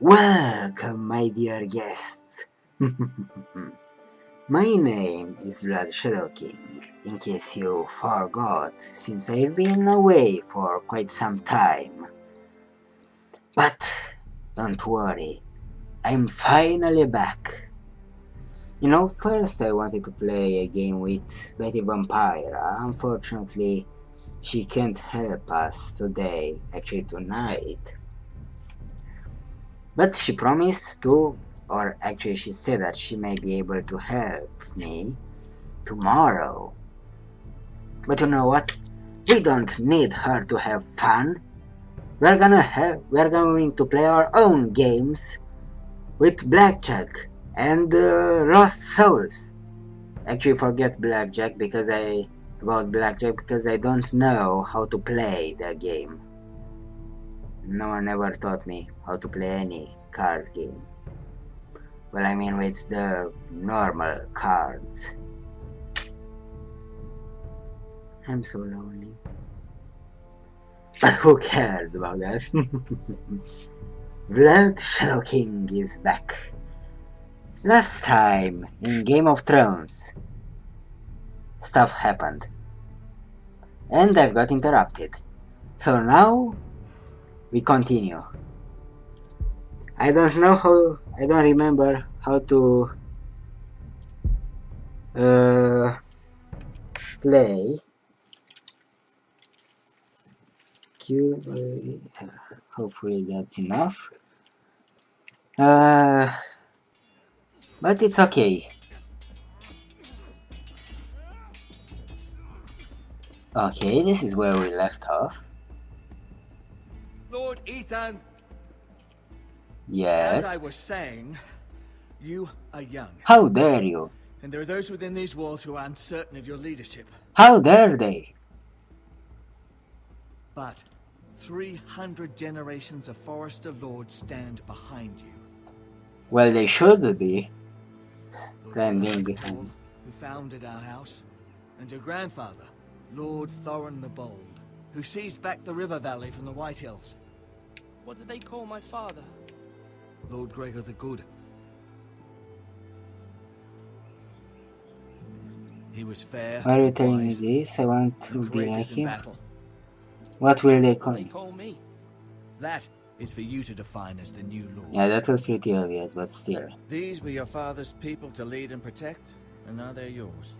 Welcome, my dear guests. My name is Vlad Shadow King, in case you forgot, since I've been away for quite some time. But don't worry, I'm finally back. You know, first I wanted to play a game with Betty Vampira. Unfortunately, she can't help us today, actually tonight. But she promised to, or actually she said that she may be able to help me tomorrow. But you know what? We don't need her to have fun. We're going to play our own games with blackjack and lost souls. Actually, forget blackjack because I don't know how to play the game. No one ever taught me how to play any card game. Well, I mean with the normal cards. I'm so lonely. But who cares about that? Vlad Shadow King is back. Last time, in Game of Thrones, stuff happened. And I've got interrupted. So now, we continue. I don't remember how to play. Hopefully that's enough. But it's okay. Okay, this is where we left off. Lord Ethan. Yes. As I was saying, you are young. How dare you? And there are those within these walls who are uncertain of your leadership. How dare they? But 300 generations of Forester Lords stand behind you. Well, they should be standing behind. Who founded our house, and your grandfather, Lord Thorin the Bold, who seized back the river valley from the White Hills. What did they call my father? Lord Gregor the Good. He was fair. Why are you telling me this? I want to be like him. What will they call me? They call me. That is for you to define as the new lord. Yeah, that was pretty obvious, but still. These were your father's people to lead and protect, and now they're yours.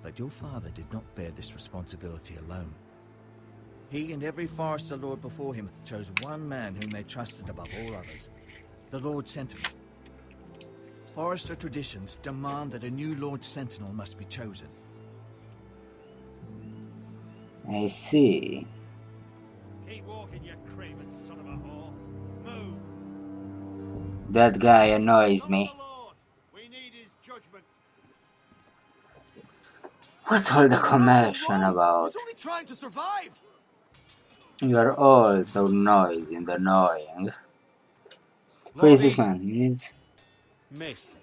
But your father did not bear this responsibility alone. He and every Forester Lord before him chose one man whom they trusted above all others, the Lord Sentinel. Forester traditions demand that a new Lord Sentinel must be chosen. I see. Keep walking, you craven son of a whore. Move. That guy annoys me. We need his judgment. What's all the commotion about? He's only trying to survive. You are all so noisy and annoying. Who is this man? Mister.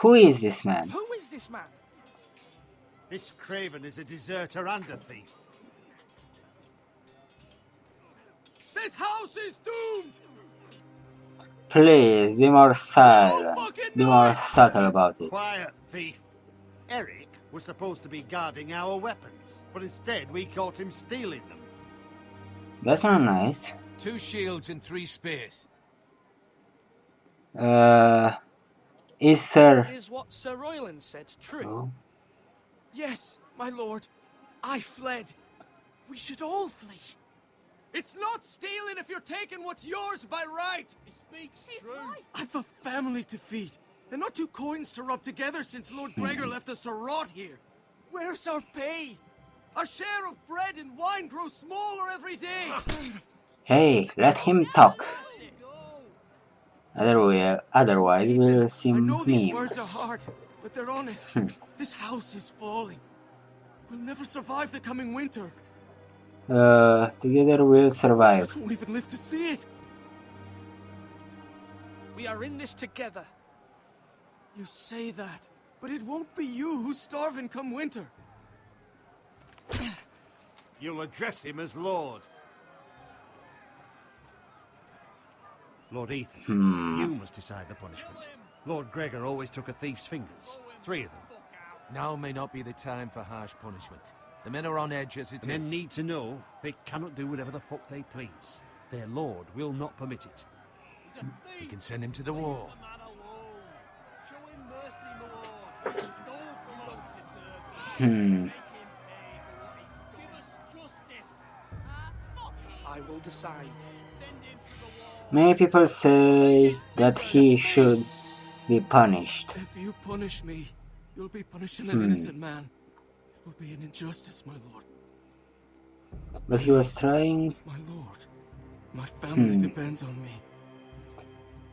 Who is this man? Who is this man? This craven is a deserter and a thief. This house is doomed! Please, be more silent. Be more subtle about it. Quiet, thief. Eric was supposed to be guarding our weapons, but instead we caught him stealing them. That's not nice. 2 shields and 3 spears. Is Sir... Is what Sir Royland said true? Oh. Yes, my lord. I fled. We should all flee. It's not stealing if you're taking what's yours by right. He speaks true. I've a family to feed, and not 2 coins to rub together since Lord Gregor left us to rot here. Where's our pay? Our share of bread and wine grows smaller every day. Hey, let him talk. Otherwise we'll seem I know these mean. words are hard, but they're honest. This house is falling. We'll never survive the coming winter. Together we'll survive. Most of us won't even live to see it. We are in this together. You say that, but it won't be you who's starving come winter. You'll address him as Lord. Lord Ethan, Hmm. you must decide the punishment. Lord Gregor always took a thief's fingers. 3 of them. Now may not be the time for harsh punishment. The men are on edge as it The men is. need to know they cannot do whatever the fuck they please. Their lord will not permit it. We can send him to the war. Hmm. I will decide. Many people say that he should be punished. If you punish me, you'll be punishing an innocent man. It will be an injustice, my lord. But he was trying. My lord, my family depends on me.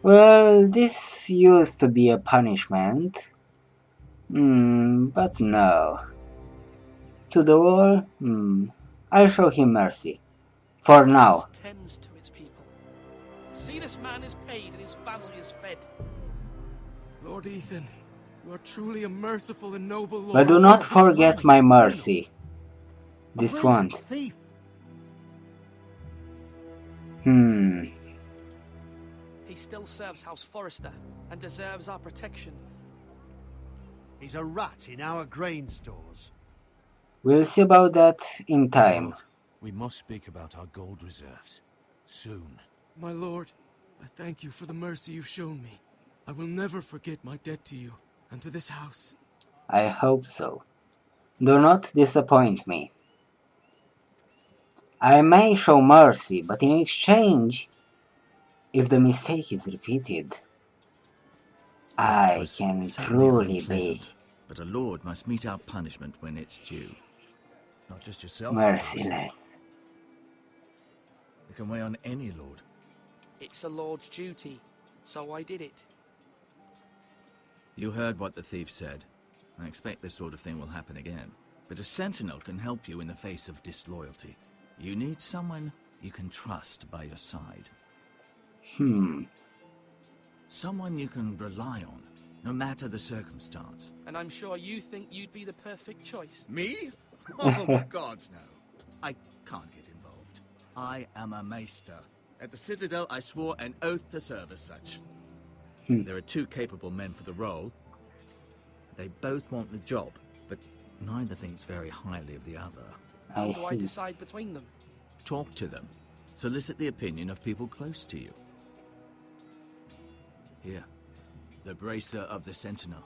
Well, this used to be a punishment. But no. To the war? I'll show him mercy. For now. Tends to its people. See, this man is paid and his family is fed. Lord Ethan, you are truly a merciful and noble lord. But do not forget my mercy. This A one. thief. He still serves House Forrester and deserves our protection. He's a rat in our grain stores. We'll see about that in time. Lord, we must speak about our gold reserves. Soon. My lord, I thank you for the mercy you've shown me. I will never forget my debt to you and to this house. I hope so. Do not disappoint me. I may show mercy, but in exchange, if the mistake is repeated, I can truly be But a lord must mete out punishment when it's due. Not just yourself. merciless. It can weigh on any lord. It's a lord's duty, so I did it. You heard what the thief said. I expect this sort of thing will happen again. But a sentinel can help you in the face of disloyalty. You need someone you can trust by your side. Someone you can rely on, no matter the circumstance. And I'm sure you think you'd be the perfect choice. Me? Oh, gods, no. I can't get involved. I am a maester. At the Citadel, I swore an oath to serve as such. There are 2 capable men for the role. They both want the job, but neither thinks very highly of the other. How I do I see. decide between them? Talk to them. Solicit the opinion of people close to you. Here, the bracer of the Sentinel.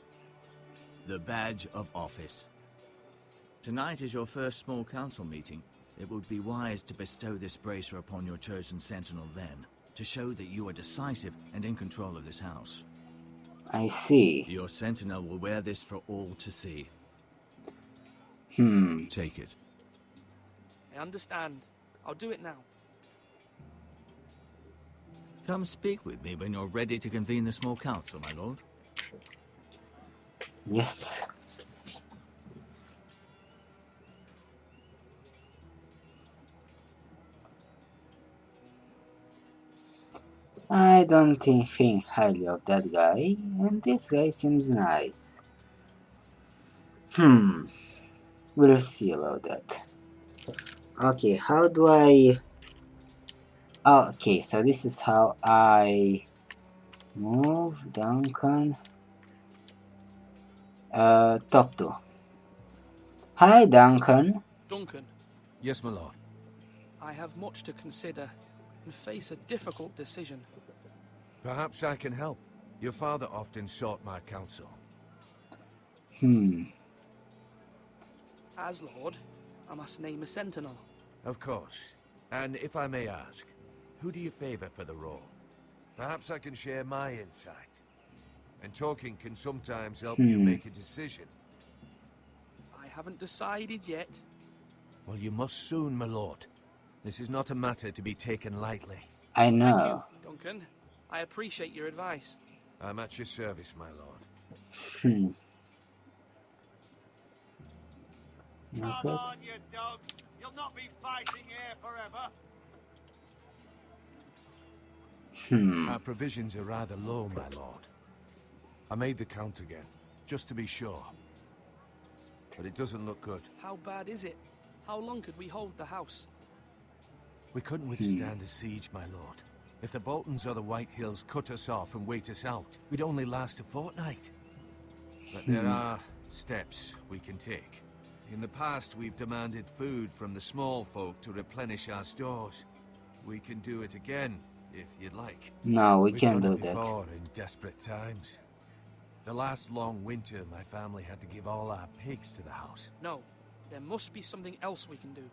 The badge of office. Tonight is your first small council meeting. It would be wise to bestow this bracer upon your chosen Sentinel then, to show that you are decisive and in control of this house. I see. Your Sentinel will wear this for all to see. Take it. I understand. I'll do it now. Come speak with me when you're ready to convene the small council, my lord. Yes. I don't think highly of that guy, and this guy seems nice. We'll see about that. Okay, how do I... Okay, so this is how I move Duncan. Talk to. Hi, Duncan. Duncan, Yes, my lord. I have much to consider and face a difficult decision. Perhaps I can help. Your father often sought my counsel. As Lord, I must name a sentinel. Of course. And if I may ask, who do you favor for the role? Perhaps I can share my insight. And talking can sometimes help you make a decision. I haven't decided yet. Well, you must soon, my lord. This is not a matter to be taken lightly. I Thank know. you, Duncan. I appreciate your advice. I'm at your service, my lord. Come Okay. on, you dogs. You'll not be fighting here forever. Our provisions are rather low, my lord. I made the count again, just to be sure. But it doesn't look good. How bad is it? How long could we hold the house? We couldn't withstand a siege, my lord. If the Boltons or the White Hills cut us off and wait us out, we'd only last a fortnight. But there are steps we can take. In the past, we've demanded food from the small folk to replenish our stores. We can do it again, if you'd like. No, we We've can't done do it that. before in desperate times. The last long winter, my family had to give all our pigs to the house. No, there must be something else we can do.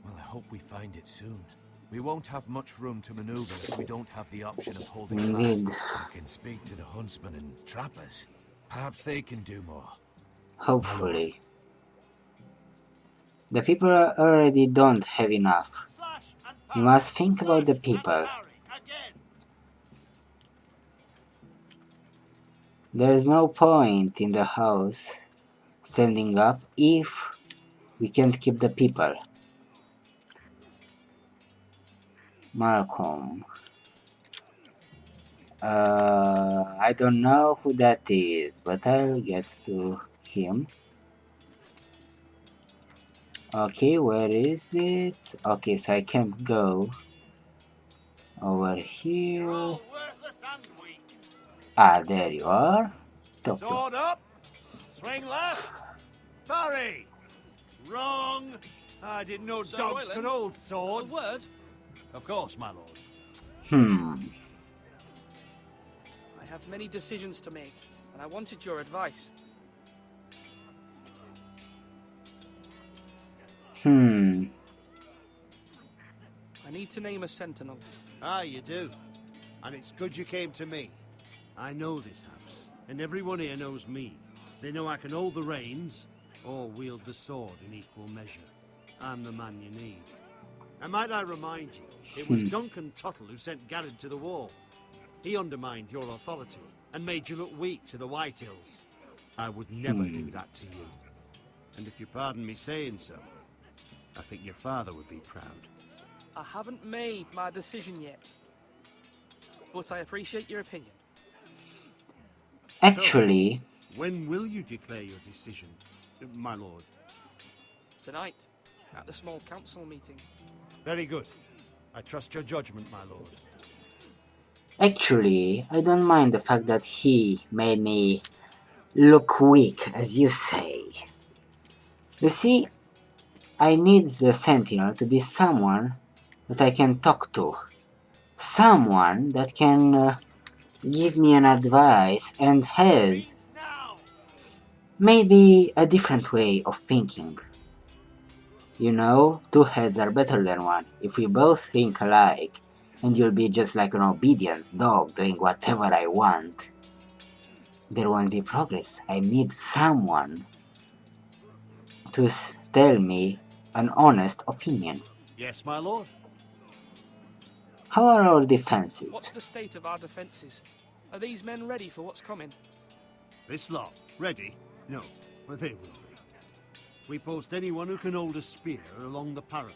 Well, I hope we find it soon. We won't have much room to maneuver if we don't have the option of holding fast. Indeed. We can speak to the huntsmen and trappers. Perhaps they can do more. Hopefully. The people already don't have enough. You must think about the people. There is no point in the house standing up if we can't keep the people. Malcolm. I don't know who that is, but I'll get to him. Okay, where is this? Okay, so I can't go over here. Ah, there you are. Talk to. Sword up! Swing left! Parry! Wrong! I didn't know Sir dogs Royland, could hold A swords. word? Of course, my lord. I have many decisions to make, and I wanted your advice. I need to name a sentinel. Ah, you do. And it's good you came to me. I know this house, and everyone here knows me. They know I can hold the reins, or wield the sword in equal measure. I'm the man you need. And might I remind you, it was Duncan Tuttle who sent Garrett to the wall. He undermined your authority, and made you look weak to the White Hills. I would never do that to you. And if you pardon me saying so, I think your father would be proud. I haven't made my decision yet, but I appreciate your opinion. Actually, When will you declare your decision, my lord? Tonight, at the small council meeting. Very good. I trust your judgment, my lord. actually, I don't mind the fact that he made me look weak, as you say. You see, I need the sentinel to be someone that I can talk to. Someone that can give me an advice and has maybe a different way of thinking. You know, two heads are better than one. If we both think alike, and you'll be just like an obedient dog doing whatever I want, there won't be progress. I need someone to tell me an honest opinion. Yes, my lord. How are our defenses? What's the state of our defences? Are these men ready for what's coming? This lot, ready? No, but they will be. We post anyone who can hold a spear along the parapet,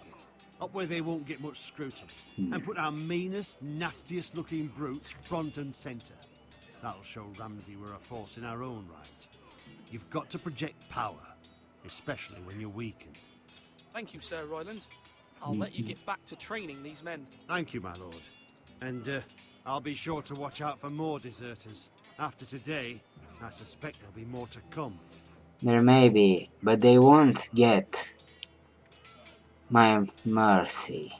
up where they won't get much scrutiny, and put our meanest, nastiest looking brutes front and centre. That'll show Ramsay we're a force in our own right. You've got to project power, especially when you're weakened. Thank you, Sir Royland. I'll let you get back to training these men. Thank you, my lord. And I'll be sure to watch out for more deserters. After today, I suspect there'll be more to come. There may be, but they won't get my mercy.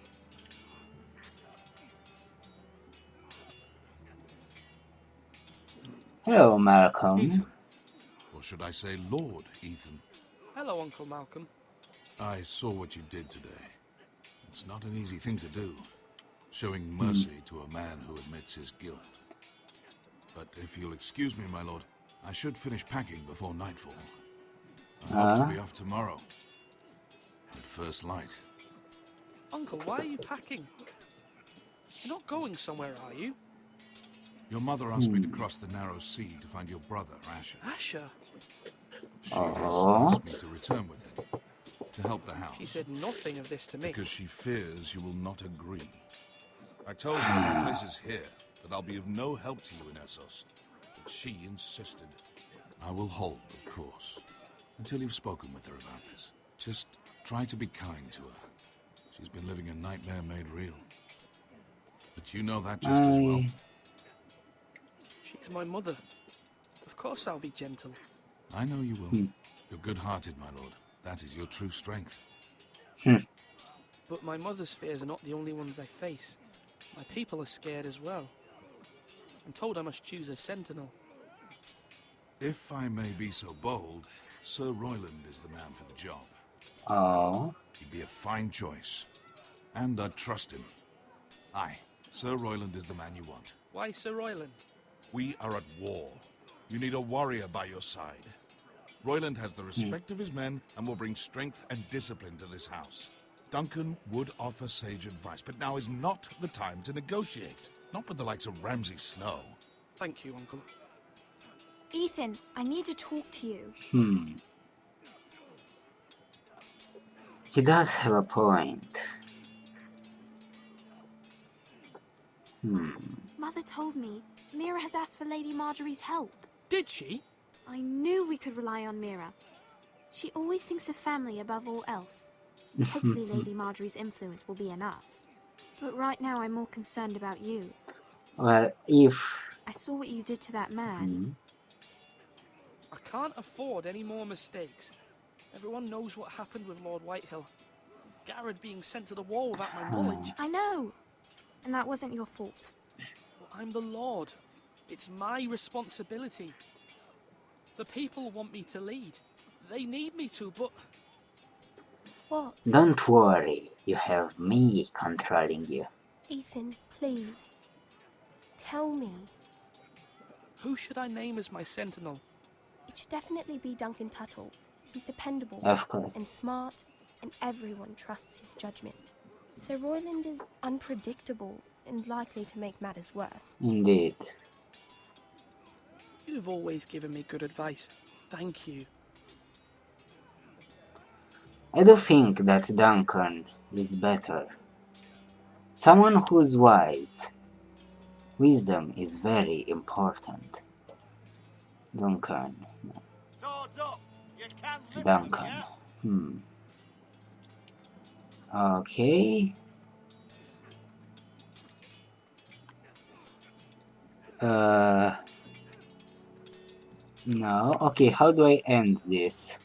Hello, Malcolm. Ethan. Or should I say Lord Ethan? Hello, Uncle Malcolm. I saw what you did today. It's not an easy thing to do, showing mercy to a man who admits his guilt. But if you'll excuse me, my lord, I should finish packing before nightfall. I hope to be off tomorrow, at first light. Uncle, why are you packing? You're not going somewhere, are you? Your mother asked me to cross the narrow sea to find your brother, Asher. Asher? She asked me to return with him, to help the house. She said nothing of this to me. Because she fears you will not agree. I told her the place is here, that I'll be of no help to you in Essos. But she insisted. I will hold, of course, until you've spoken with her about this. Just try to be kind to her. She's been living a nightmare made real. but you know that just as well. She's my mother. Of course I'll be gentle. I know you will. You're good-hearted, my lord. That is your true strength. But my mother's fears are not the only ones I face. My people are scared as well. I'm told I must choose a sentinel. If I may be so bold, Sir Royland is the man for the job. Oh. He'd be a fine choice. And I'd trust him. Aye, Sir Royland is the man you want. Why Sir Royland? We are at war. You need a warrior by your side. Royland has the respect of his men and will bring strength and discipline to this house. Duncan would offer sage advice, but now is not the time to negotiate. Not with the likes of Ramsay Snow. Thank you, Uncle. Ethan, I need to talk to you. He does have a point. Mother told me Mira has asked for Lady Marjorie's help. Did she? I knew we could rely on Mira. She always thinks of family above all else. Hopefully Lady Marjorie's influence will be enough. But right now I'm more concerned about you. Well, if... I saw what you did to that man. I can't afford any more mistakes. Everyone knows what happened with Lord Whitehill. Garrett being sent to the wall without my knowledge. I know. And that wasn't your fault. Well, I'm the Lord. It's my responsibility. The people want me to lead. They need me to, but... What? Don't worry, you have me controlling you. Ethan, please. Tell me. Who should I name as my sentinel? It should definitely be Duncan Tuttle. He's dependable Of course. and smart, and everyone trusts his judgment. Sir Royland is unpredictable and likely to make matters worse. Indeed. You've always given me good advice. Thank you. I do think that Duncan is better. Someone who's wise. Wisdom is very important. Duncan. Swords up. You can lift Duncan. them, Okay. No. Okay, how do I end this?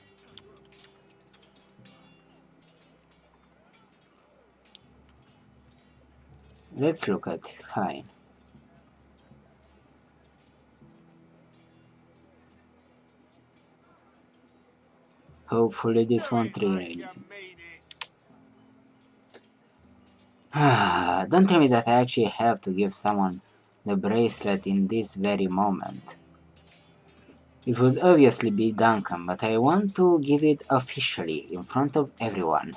Let's look at it. Fine. Hopefully this won't trigger anything. Don't tell me that I actually have to give someone the bracelet in this very moment. It would obviously be Duncan, but I want to give it officially, in front of everyone.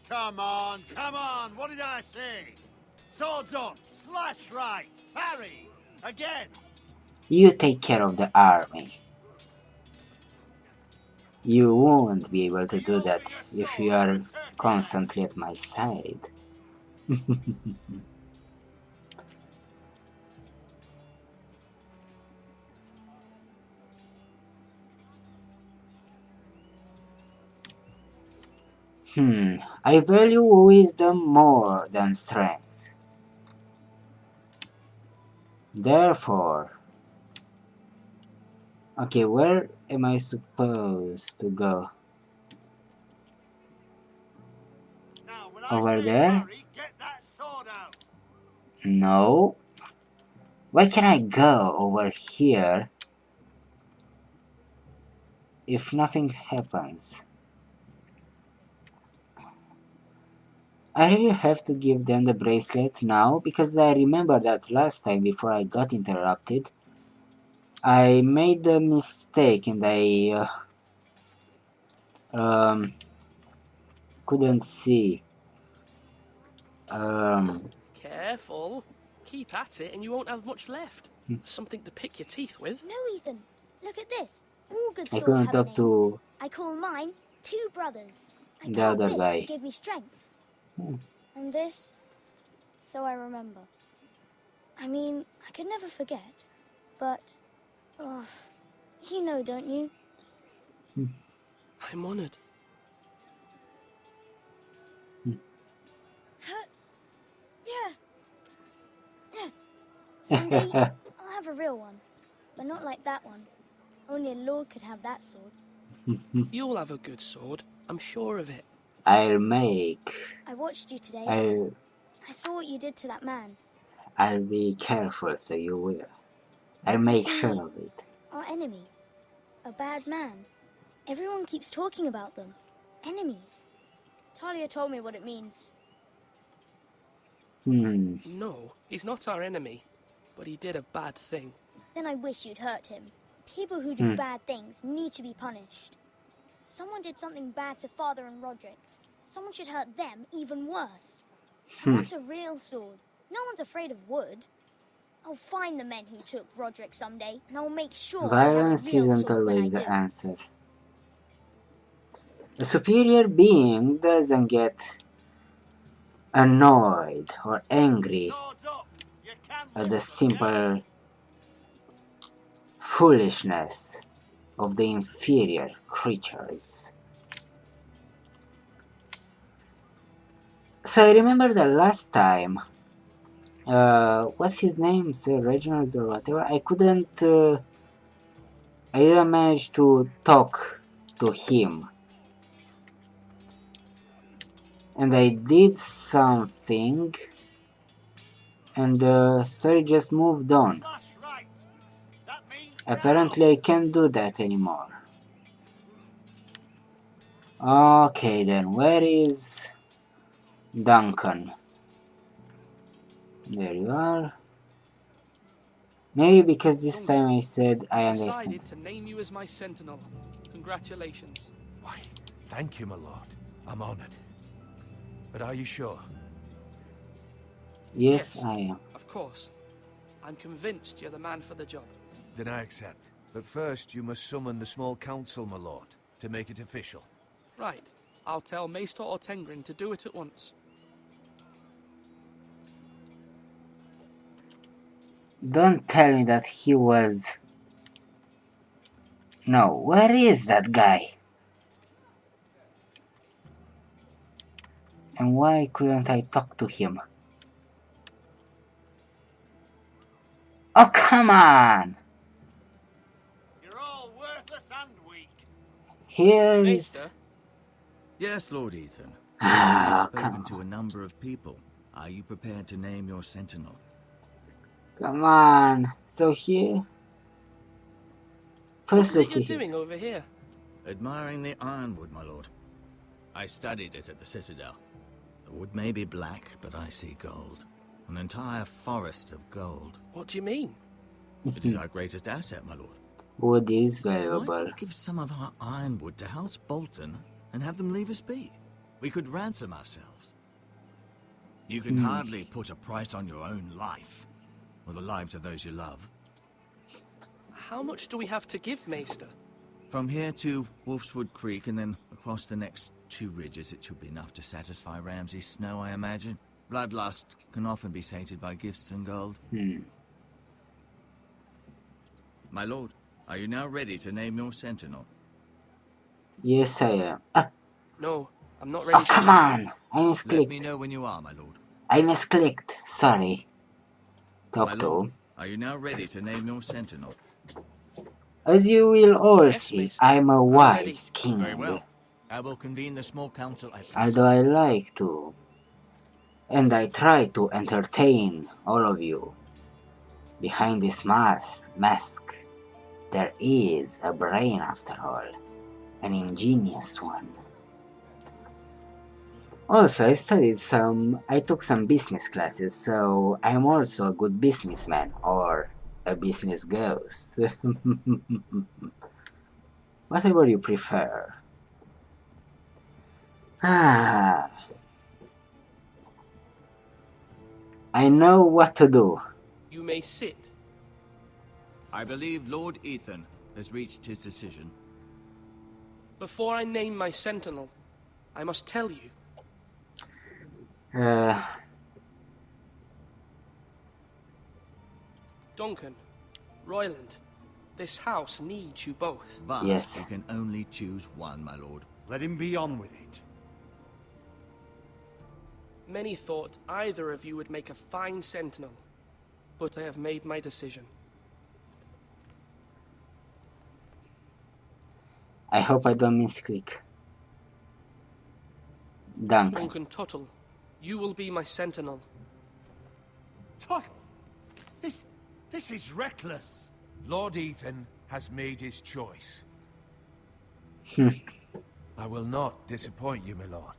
Come on, what did I say? Swords up, slash right, parry, again. You take care of the army. You won't be able to do that if you are constantly at my side. I value wisdom more than strength. Therefore... Okay, where am I supposed to go? Now, when Over I say there? parry, get that sword out. No. Why can I go over here if nothing happens? I really have to give them the bracelet now, because I remember that last time before I got interrupted, I made a mistake and I couldn't see. Careful. Keep at it and you won't have much left. Something to pick your teeth with. No, Ethan. Look at this. All good I swords couldn't have a talk name. to I call mine Two Brothers. I the carved other this guy. to give me strength. And this, so I remember. I mean, I could never forget, but, oh, you know, don't you? I'm honored. Someday, I'll have a real one. But not like that one. Only a lord could have that sword. You'll have a good sword. I'm sure of it. I'll make. I watched you today. I I saw what you did to that man. I'll be careful, so you will. I'll make Is he sure of it. our enemy? A bad man? Everyone keeps talking about them. Enemies. Talia told me what it means. No, he's not our enemy. But he did a bad thing. Then I wish you'd hurt him. People who do bad things need to be punished. Someone did something bad to Father and Roderick. Someone should hurt them even worse. I want a real sword. No one's afraid of wood. I'll find the men who took Roderick someday, and I'll make sure Violence I have a real isn't sword when I always do. the answer. A superior being doesn't get annoyed or angry at the simple foolishness of the inferior creatures. So I remember the last time, what's his name, Sir Reginald or whatever, I didn't manage to talk to him. And I did something, and the story just moved on. Apparently I can't do that anymore. Okay then, where is Duncan? There you are. Maybe because this time I said I understand. Decided to name you as my sentinel. Congratulations. Why, thank you, my lord. I'm honored. But are you sure? Yes, I am. Of course. I'm convinced you're the man for the job. Then I accept. But first, you must summon the small council, my lord, to make it official. Right. I'll tell Maester Ortengrin to do it at once. Don't tell me that he was... No, where is that guy? And why couldn't I talk to him? Oh, come on! You're all worthless and weak. Here is... Maester? Yes, Lord Ethan. Ah, You've come spoken to on. a number of people. Are you prepared to name your sentinel? Come on. So here... What First, is let's it see you're his... doing over here? Admiring the ironwood, my lord. I studied it at the Citadel. The wood may be black, but I see gold. An entire forest of gold. What do you mean? It is our greatest asset, my lord. Wood is Why valuable. not give some of our ironwood to House Bolton and have them leave us be? We could ransom ourselves. You can hardly put a price on your own life, or the lives of those you love. How much do we have to give, Maester? From here to Wolfswood Creek and then across the next 2 ridges, it should be enough to satisfy Ramsay Snow, I imagine. Bloodlust can often be sated by gifts and gold. My lord, are you now ready to name your sentinel? Yes, I am. Ah, No, I'm not ready oh, come on! I Let me misclicked. know when you are, my lord. I misclicked. Sorry. My Talk lord, to. are you now ready to name your sentinel? As you will all Yes, see, Maester. I'm a I'm wise Very king. well. I will convene the small council at once. Although I like to. And I try to entertain all of you. Behind this mask, there is a brain after all. An ingenious one. Also, I took some business classes, so I'm also a good businessman, or a business ghost. Whatever you prefer. Ah, I know what to do. You may sit. I believe Lord Ethan has reached his decision. Before I name my sentinel, I must tell you. Duncan, Royland, this house needs you both. But Yes. you can only choose one, my lord. Let him be on with it. Many thought either of you would make a fine sentinel. but I have made my decision. I hope I don't misclick. Duncan. Duncan Tuttle, you will be my sentinel. Tuttle! This is reckless! Lord Ethan has made his choice. I will not disappoint you, my lord.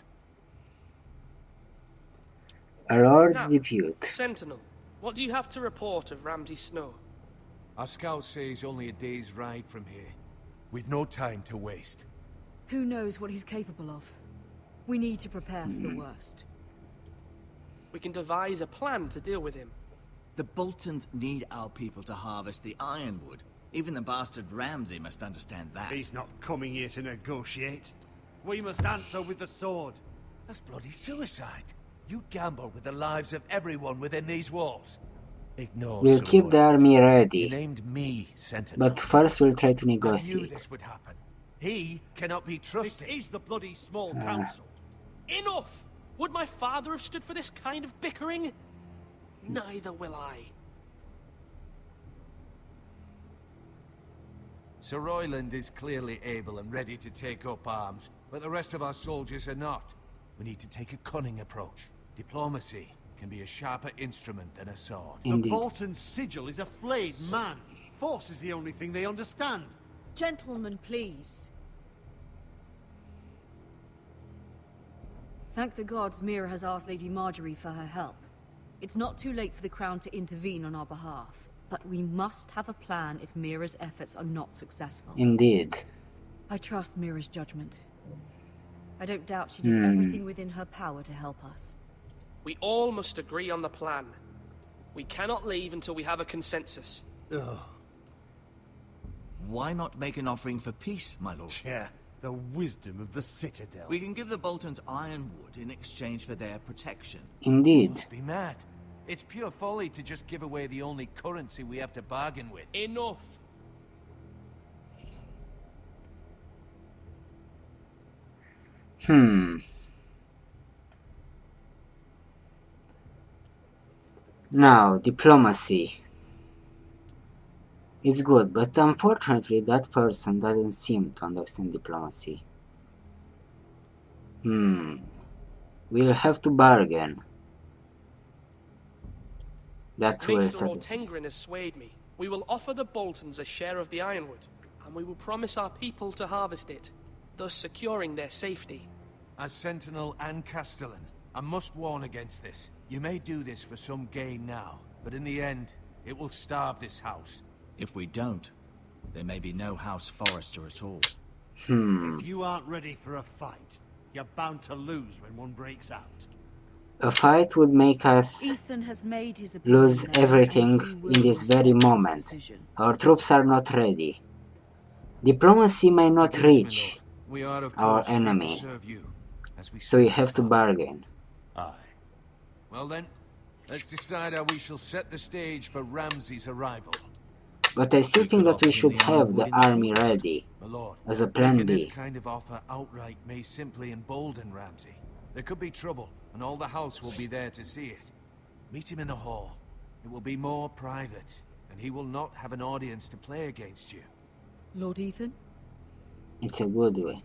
A Lord's Now, debut. Sentinel, what do you have to report of Ramsay Snow? Our scouts say he's only a day's ride from here. We've no time to waste. Who knows what he's capable of? We need to prepare for the worst. We can devise a plan to deal with him. The Boltons need our people to harvest the ironwood. Even the bastard Ramsay must understand that. He's not coming here to negotiate. We must answer with the sword. That's bloody suicide. You'd gamble with the lives of everyone within these walls. Ignore We'll some keep the words. army You ready, named me Sentinel. but first we'll try to I knew negotiate. this would happen. He cannot be This trusted. is the bloody small council. Enough! Would my father have stood for this kind of bickering? Neither will I. Sir Royland is clearly able and ready to take up arms, but the rest of our soldiers are not. We need to take a cunning approach. Diplomacy can be a sharper instrument than a sword. The Indeed. Bolton sigil is a flayed man. Force is the only thing they understand. Gentlemen, please. Thank the gods Mira has asked Lady Marjorie for her help. It's not too late for the Crown to intervene on our behalf, but we must have a plan if Mira's efforts are not successful. Indeed. I trust Mira's judgment. I don't doubt she did everything within her power to help us. We all must agree on the plan. We cannot leave until we have a consensus. Ugh. Why not make an offering for peace, my lord? Yeah, the wisdom of the Citadel. We can give the Boltons ironwood in exchange for their protection. Indeed. Must be mad. It's pure folly to just give away the only currency we have to bargain with. Enough! Now, diplomacy. It's good, but unfortunately that person doesn't seem to understand diplomacy. We'll have to bargain. That will Maester satisfy. Ortengrin has swayed me. We will offer the Boltons a share of the ironwood, and we will promise our people to harvest it, thus securing their safety. As Sentinel and Castellan, I must warn against this. You may do this for some gain now, but in the end, it will starve this house. If we don't, there may be no House Forester at all. If you aren't ready for a fight, you're bound to lose when one breaks out. A fight would make us Ethan has made his lose opinion, everything and he will in this very respect his moment. decision. Our troops are not ready. Diplomacy may not Forgive us, my reach, lord. We are, of our course, free to enemy. serve you, as we so we serve have to our bargain. Aye. Well then, let's decide how we shall set the stage for Ramsay's arrival. But I still think that we should have the army ready My lord, as a plan making this B. kind of offer outright may simply embolden Ramsay. There could be trouble, and all the house will be there to see it. Meet him in the hall. It will be more private, and he will not have an audience to play against you. Lord Ethan? It's a good way.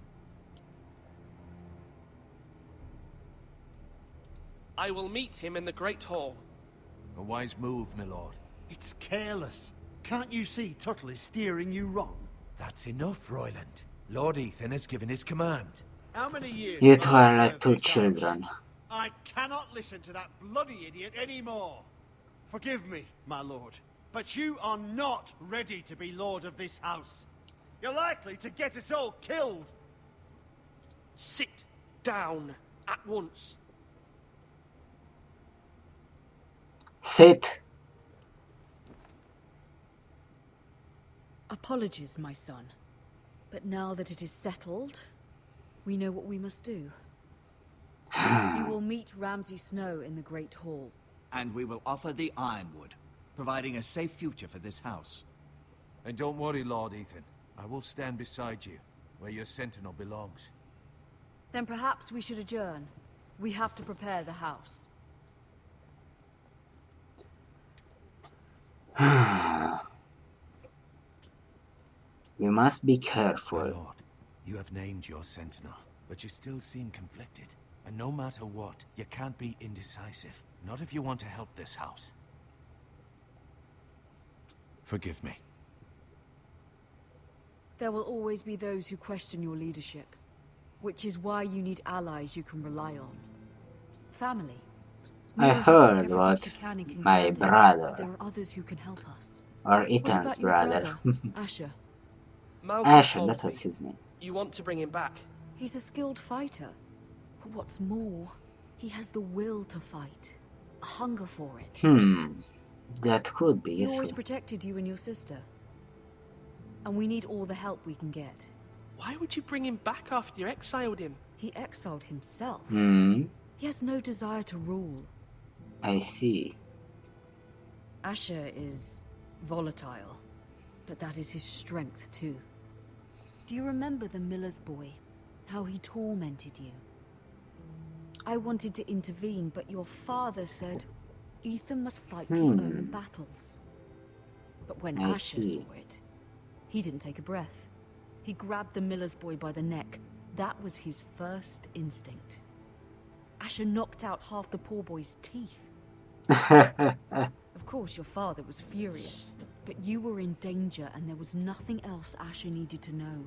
I will meet him in the Great Hall. A wise move, my lord. It's careless. Can't you see Tuttle is steering you wrong? That's enough, Royland. Lord Ethan has given his command. How many years You have two I are like served two this house? children. I cannot listen to that bloody idiot anymore. Forgive me, my lord, but you are not ready to be lord of this house. You're likely to get us all killed. Sit down at once. Sit! Apologies, my son. But now that it is settled, we know what we must do. We will meet Ramsay Snow in the Great Hall. And we will offer the ironwood, providing a safe future for this house. And don't worry, Lord Ethan. I will stand beside you, where your sentinel belongs. Then perhaps we should adjourn. We have to prepare the house. We must be My careful. lord, you have named your sentinel, but you still seem conflicted. And no matter what, you can't be indecisive. Not if you want to help this house. Forgive me. There will always be those who question your leadership, which is why you need allies you can rely on. Family. I Mira has done heard everything what she can in King's my Landing, but brother, there are others who can help us. or What Ethan's about your brother, Asher? Malcolm Asher, told that me was his name. you want to bring him back. He's a skilled fighter. But what's more, he has the will to fight. A hunger for it. That could be He always useful. protected you and your sister. And we need all the help we can get. Why would you bring him back after you exiled him? He exiled himself. He has no desire to rule. I see. Asher is volatile, but that is his strength too. Do you remember the miller's boy? How he tormented you? I wanted to intervene, but your father said Ethan must fight his own battles. But when I Asher see. saw it, he didn't take a breath. He grabbed the miller's boy by the neck. That was his first instinct. Asher knocked out half the poor boy's teeth. Of course, your father was furious, but you were in danger and there was nothing else Asher needed to know.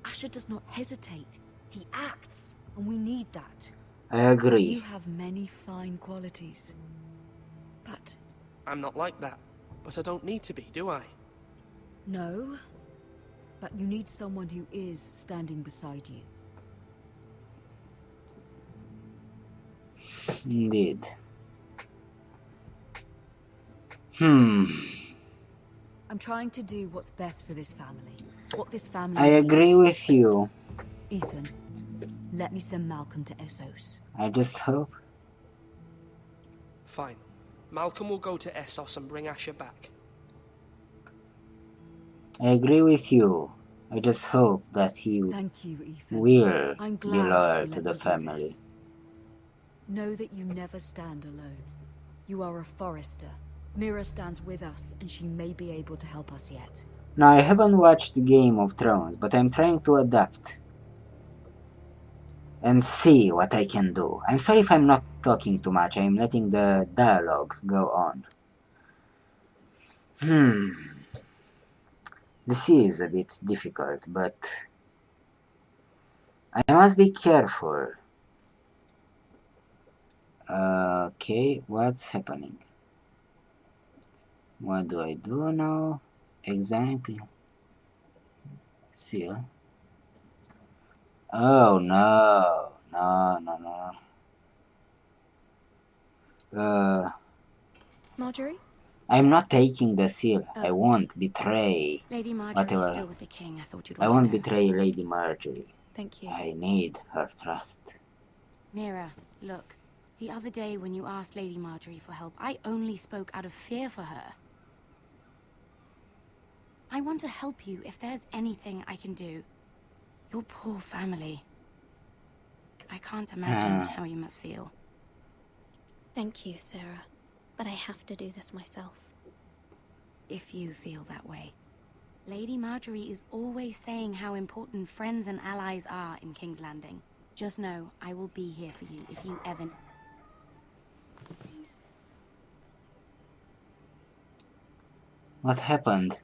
Asher does not hesitate. He acts, and we need that. I agree. You have many fine qualities, but... I'm not like that, but I don't need to be, do I? No, but you need someone who is standing beside you. Indeed. I'm trying to do what's best for this family. What this family I agree needs. with you. Ethan, let me send Malcolm to Essos. I just hope. Fine. Malcolm will go to Essos and bring Asher back. I agree with you. I just hope that he Thank you, Ethan. will I'm be glad loyal you to let the me do family. this. Know that you never stand alone. You are a forester. Mira stands with us, and she may be able to help us yet. Now, I haven't watched Game of Thrones, but I'm trying to adapt and see what I can do. I'm sorry if I'm not talking too much. I'm letting the dialogue go on. This is a bit difficult, but I must be careful. Okay, what's happening? What do I do now? Exactly. Seal. Oh no. No. Marjorie? I'm not taking the seal. I won't betray Lady Marjorie is whatever. still with the king. I thought you'd I want won't to know. betray Lady Marjorie. Thank you. I need her trust. Mira, look. The other day when you asked Lady Marjorie for help, I only spoke out of fear for her. I want to help you if there's anything I can do. Your poor family. I can't imagine how you must feel. Thank you, Sarah. But I have to do this myself. If you feel that way. Lady Marjorie is always saying how important friends and allies are in King's Landing. Just know, I will be here for you if you ever... What happened?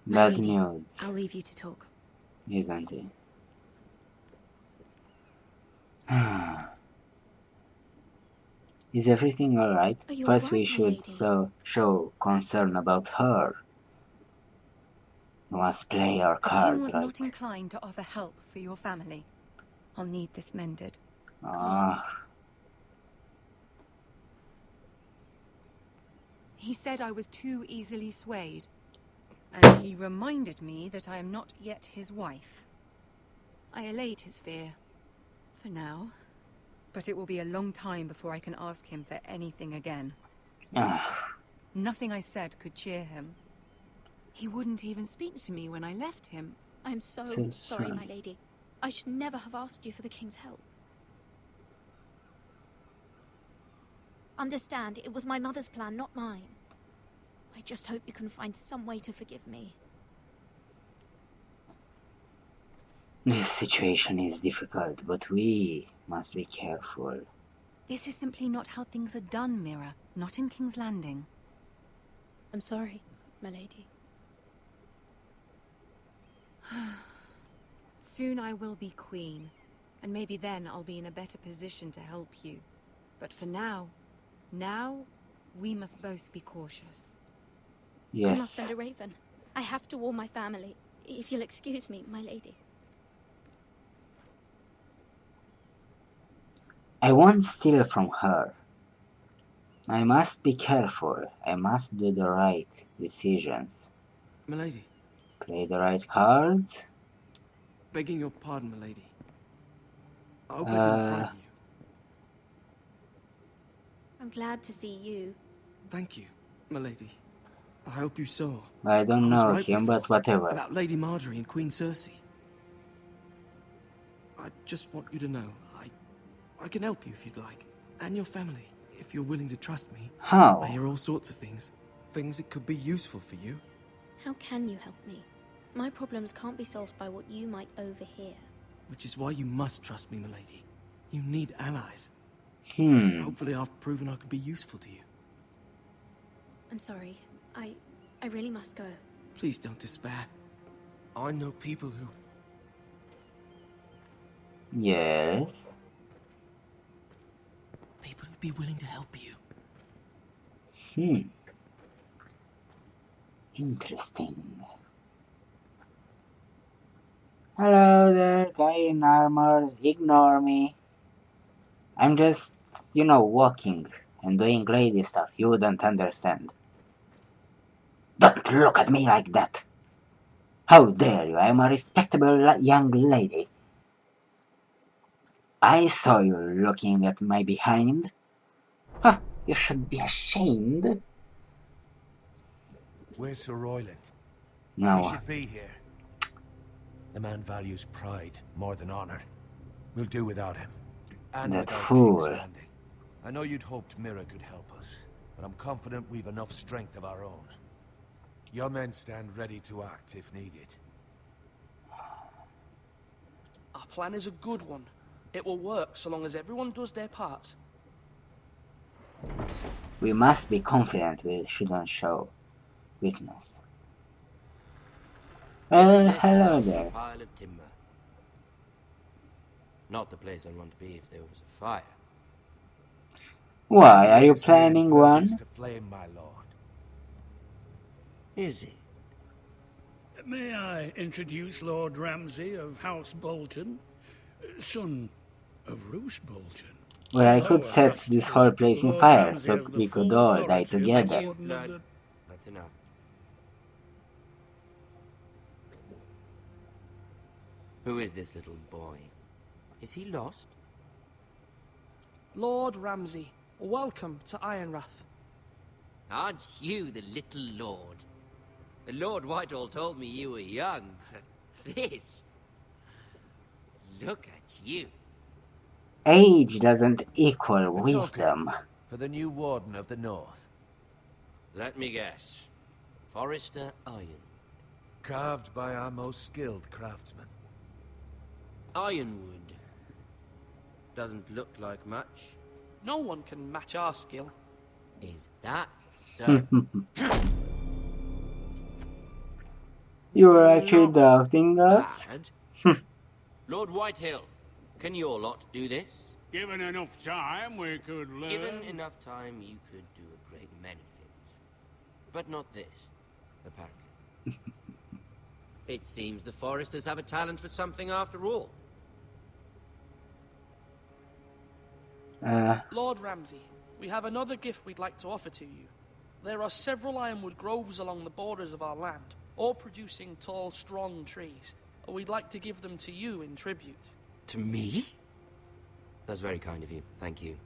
My Bad lady, news, I'll leave you to talk. isn't it? Is everything alright? Are you First we alright, my should lady? show concern about her. We must play our The king cards was right. not inclined to offer help for your family. I'll need this mended. Ah, He said I was too easily swayed. And he reminded me that I am not yet his wife. I allayed his fear. For now. But it will be a long time before I can ask him for anything again. Nothing I said could cheer him. He wouldn't even speak to me when I left him. I'm so So sorry, sad. my lady. I should never have asked you for the king's help. Understand, it was my mother's plan, not mine. I just hope you can find some way to forgive me. This situation is difficult, but we must be careful. This is simply not how things are done, Mira. Not in King's Landing. I'm sorry, my lady. Soon I will be queen, and maybe then I'll be in a better position to help you. But for now, we must both be cautious. I must Yes. send a raven. I have to warn my family. If you'll excuse me, my lady. I won't steal from her. I must be careful. I must do the right decisions. Milady, Play the right cards. begging your pardon, milady. I hope I didn't frighten you. I'm glad to see you. Thank you, milady. I hope you saw. I don't I was know right him, before, but whatever. about Lady Marjorie and Queen Cersei. I just want you to know, I can help you if you'd like. And your family, if you're willing to trust me. How? I hear all sorts of things. Things that could be useful for you. How can you help me? My problems can't be solved by what you might overhear. Which is why you must trust me, milady. You need allies. Hmm. Hopefully I've proven I can be useful to you. I'm sorry. I really must go. Please don't despair. I know people who... Yes. People who'd be willing to help you. Interesting. Hello there, guy in armor. Ignore me. I'm just, walking and doing lady stuff. You wouldn't understand. Don't look at me like that. How dare you? I'm a respectable young lady. I saw you looking at my behind. Huh, you should be ashamed. Where's Sir Royland? No. He should be here. The man values pride more than honor. We'll do without him. And That without fool. King's Landing. I know you'd hoped Mira could help us, but I'm confident we've enough strength of our own. Your men stand ready to act if needed. Our plan is a good one. It will work so long as everyone does their part. We must be confident. We shouldn't show weakness. Hello there. Pile of timber. Not the place I'd want to be if there was a fire. Why, are you It's here in planning one? purpose to flame, my lord. Is it? May I introduce Lord Ramsay of House Bolton, son of Roose Bolton? Well, I could set this whole place in fire so we could all die together. No, that's enough. Who is this little boy? Is he lost? Lord Ramsay, welcome to Ironrath. Aren't you the little lord? Lord Whitehall told me you were young, but this... Look at you. Age doesn't equal A wisdom. token for the new Warden of the North. Let me guess. Forrester Iron. Carved by our most skilled craftsmen. Ironwood. Doesn't look like much. No one can match our skill. Is that so? You were actually doubting us? Bad. Lord Whitehill, can your lot do this? Given enough time, we could learn. Given enough time, you could do a great many things. But not this, apparently. It seems the Foresters have a talent for something after all. Lord Ramsay, we have another gift we'd like to offer to you. There are several ironwood groves along the borders of our land, all producing tall, strong trees. We'd like to give them to you in tribute. To me? That's very kind of you. Thank you.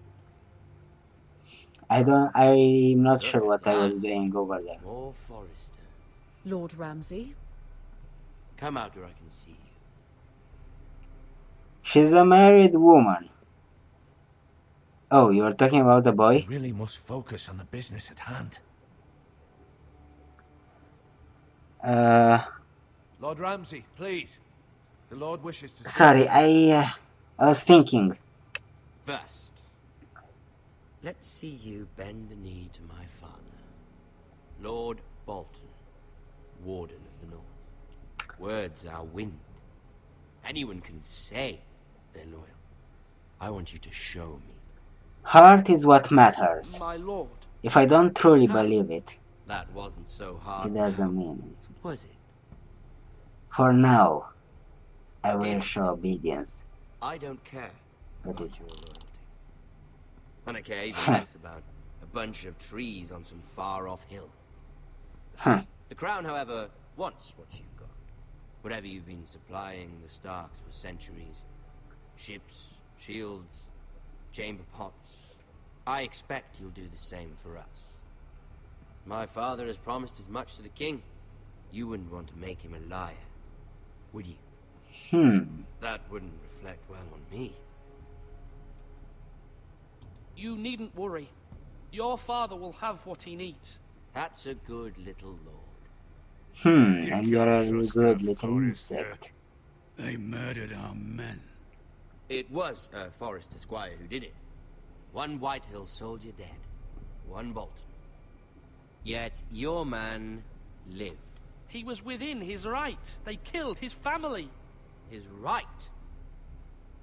I'm not sure what I was doing over there. More Forester. Lord Ramsay? Come out where I can see you. She's a married woman. Oh, you were talking about the boy? We really must focus on the business at hand. Lord Ramsay, please. The Lord wishes to... Sorry, I was thinking. First, let's see you bend the knee to my father, Lord Bolton, Warden of the North. Words are wind. Anyone can say they're loyal. I want you to show me. Heart is what matters. My lord. If I don't truly believe it, That wasn't so hard. it doesn't mean anything. Was it? For now, I will show obedience. I don't care But about it... your loyalty. And I care even less about a bunch of trees on some far-off hill. The Crown, however, wants what you've got. Whatever you've been supplying the Starks for centuries. Ships, shields, chamber pots. I expect you'll do the same for us. My father has promised as much to the king. You wouldn't want to make him a liar, would you? That wouldn't reflect well on me. You needn't worry. Your father will have what he needs. That's a good little lord. And you're a really good little insect. They murdered our men. It was a Forrester squire who did it. One Whitehill soldier dead. One Bolton. Yet your man lived. He was within his right. They killed his family. His right?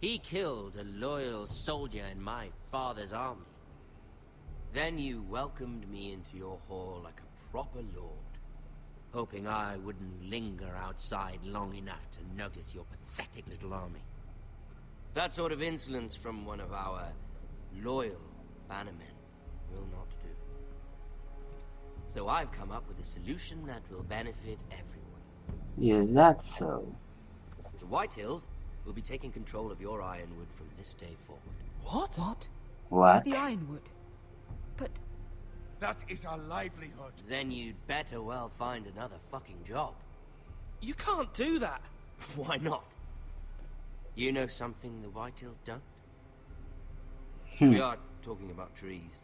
He killed a loyal soldier in my father's army. Then you welcomed me into your hall like a proper lord, hoping I wouldn't linger outside long enough to notice your pathetic little army. That sort of insolence from one of our loyal bannermen will not do. So I've come up with a solution that will benefit everyone. Is that so? The Whitehills will be taking control of your ironwood from this day forward. What? What? The ironwood. But... That is our livelihood. Then you'd better well find another fucking job. You can't do that. Why not? You know something the Whitehills don't? We are talking about trees.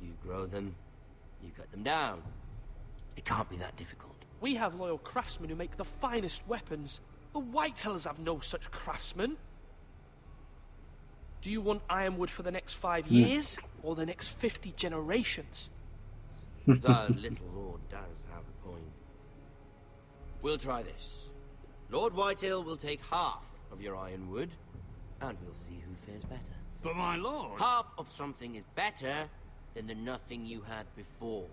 You grow them, you cut them down. It can't be that difficult. We have loyal craftsmen who make the finest weapons. The Whitehills have no such craftsmen. Do you want ironwood for the next 5 years, or the next 50 generations? The little lord does have a point. We'll try this. Lord Whitehill will take half of your ironwood, and we'll see who fares better. But my lord... Half of something is better than the nothing you had before.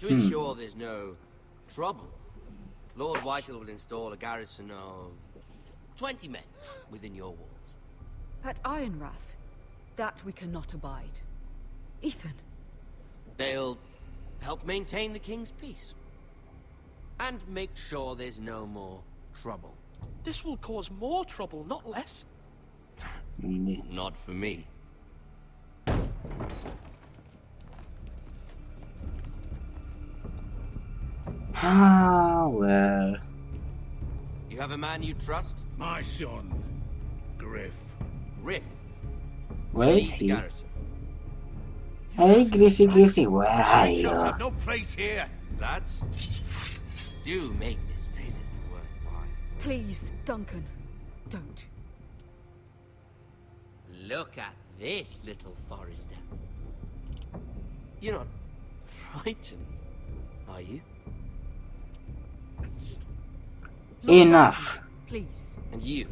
To ensure there's no trouble, Lord Whitehill will install a garrison of 20 men within your walls. at Ironrath, that we cannot abide. Ethan. They'll help maintain the king's peace. And make sure there's no more trouble. This will cause more trouble, not less. Not for me. Ah, well. You have a man you trust? My son, Griff. Griff. Where Lead is the he? garrison. Hey, Griffy, where are you? have no place here. Lads, do make this visit worthwhile. Please, Duncan, don't. Look at this, little Forrester. You're not frightened, are you? Enough. Please. And you?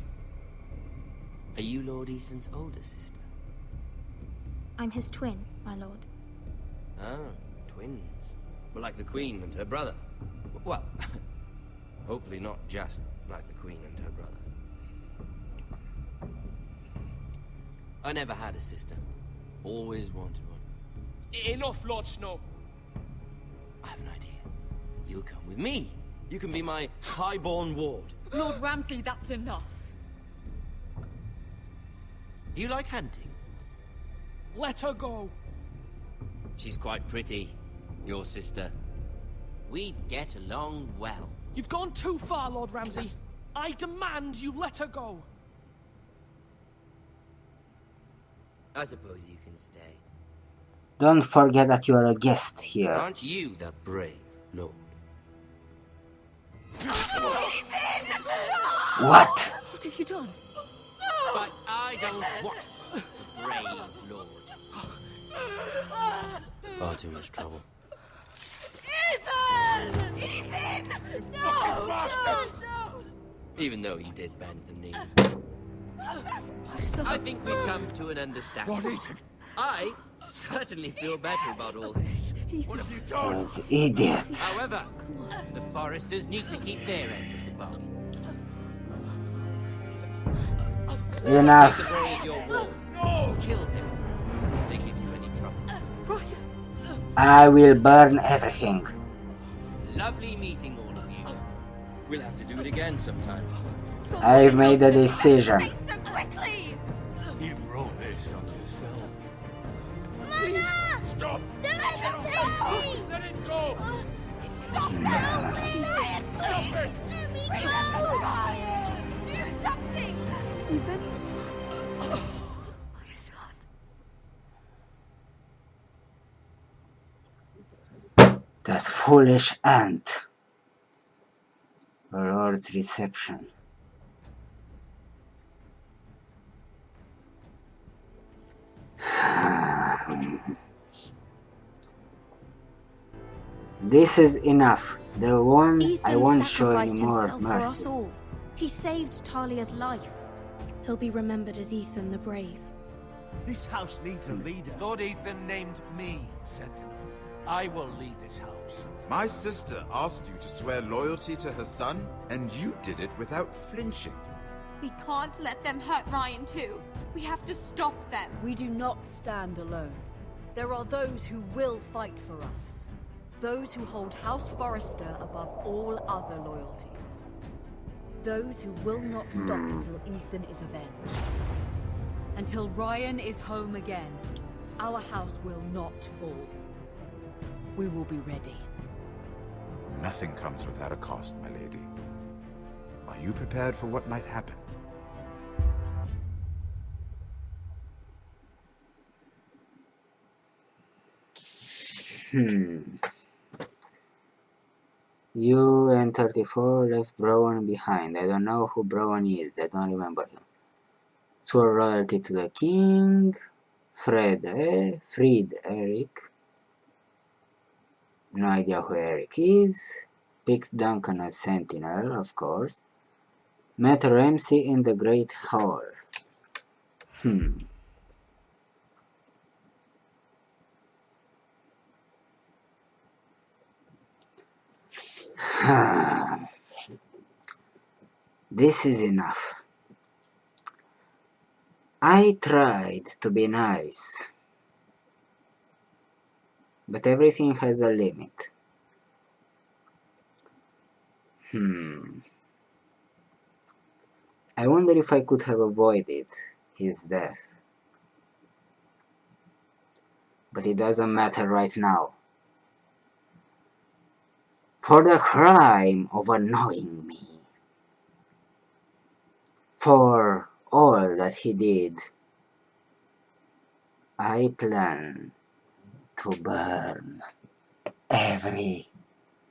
Are you Lord Ethan's older sister? I'm his twin, my lord. Ah, twins. Well, like the Queen and her brother. Well, hopefully not just like the Queen and her brother. I never had a sister. Always wanted one. Enough, Lord Snow. I have an idea. You'll come with me. You can be my highborn ward. Lord Ramsay, that's enough. Do you like hunting? Let her go. She's quite pretty, your sister. We'd get along well. You've gone too far, Lord Ramsay. I demand you let her go. I suppose you can stay. Don't forget that you are a guest here. Aren't you the brave lord? What? What have you done? But I don't want the brave lord. Far too much trouble. Ethan! Ethan! No! No! Even though you did bend the knee. My son. I think we've come to an understanding. I certainly feel better about all this. What have you done? Those idiots. However, the Foresters need to keep their end of the bargain. Take the Enough. boy as your ward. Kill him if they give you any trouble. I will burn everything. Lovely meeting all of you. We'll have to do it again sometime. I've made a decision. So quickly! You brought this on yourself. Mama! Stop! Don't let him take me! Let it go! Stop now! Ryan, please! Stop it! Let me Remember, go! Ryan! Do something! Ethan? My son. That foolish ant. Lord's reception. This is enough. I won't show any sacrificed more himself for us mercy. all. He saved Talia's life. He'll be remembered as Ethan the Brave. This house needs a leader. Lord Ethan named me Sentinel. I will lead this house. My sister asked you to swear loyalty to her son, and you did it without flinching. We can't let them hurt Ryan too. We have to stop them. We do not stand alone. There are those who will fight for us. Those who hold House Forrester above all other loyalties. Those who will not stop until Ethan is avenged. Until Ryan is home again, our house will not fall. We will be ready. Nothing comes without a cost, my lady. Are you prepared for what might happen? You and 34 left Browan behind. I don't know who Browan is. I don't remember him. Swore loyalty to the king. Fried Eric. No idea who Eric is. Picked Duncan as sentinel, of course. Met Ramsay in the Great Hall. This is enough. I tried to be nice, but everything has a limit. I wonder if I could have avoided his death. But it doesn't matter right now. For the crime of annoying me. For all that he did, I plan to burn every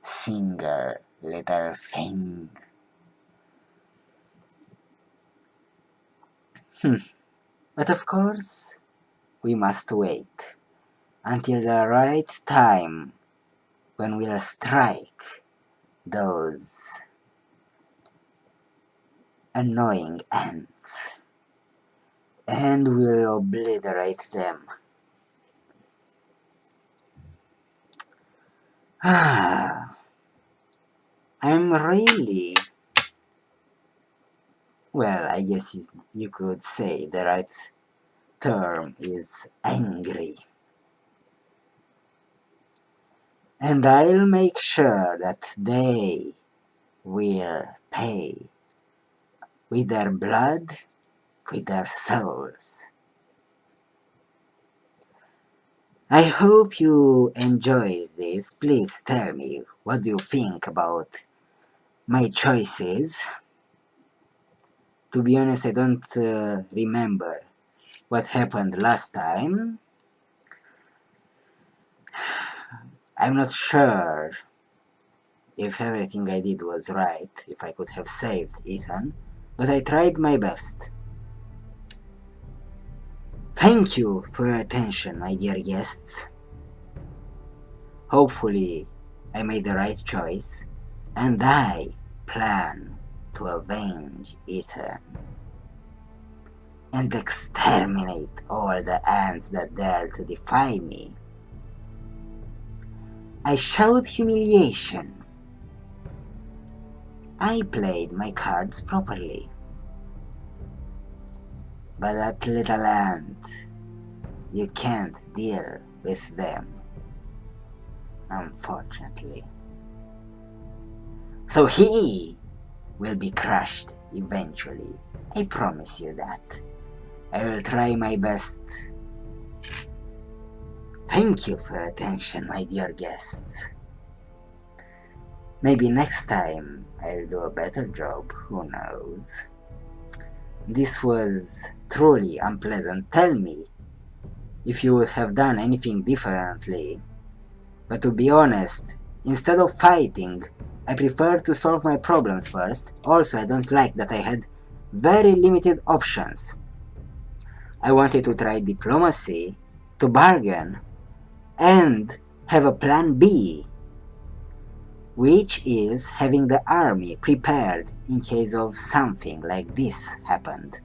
single little thing. But of course, we must wait until the right time when we'll strike those annoying ants and we'll obliterate them. I'm really, well, I guess you could say the right term is angry. And I'll make sure that they will pay with their blood, with their souls. I hope you enjoyed this. Please tell me, what do you think about my choices? To be honest, I don't remember what happened last time. I'm not sure if everything I did was right, if I could have saved Ethan, but I tried my best. Thank you for your attention, my dear guests. Hopefully, I made the right choice, and I plan to avenge Ethan and exterminate all the ants that dare to defy me. I showed humiliation. I played my cards properly. But that little ant, you can't deal with them, unfortunately. So he will be crushed eventually. I promise you that. I will try my best. Thank you for your attention, my dear guests. Maybe next time I'll do a better job, who knows. This was truly unpleasant. Tell me if you would have done anything differently. But to be honest, instead of fighting, I prefer to solve my problems first. Also, I don't like that I had very limited options. I wanted to try diplomacy, to bargain, and have a plan B, which is having the army prepared in case of something like this happened.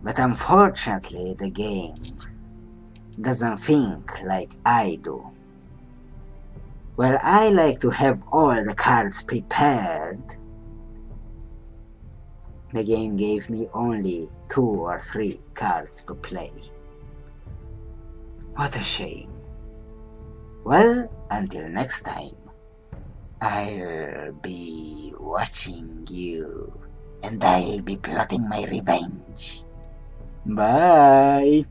But unfortunately, the game doesn't think like I do. Well, I like to have all the cards prepared. The game gave me only 2 or 3 cards to play. What a shame. Well, until next time, I'll be watching you, and I'll be plotting my revenge. Bye!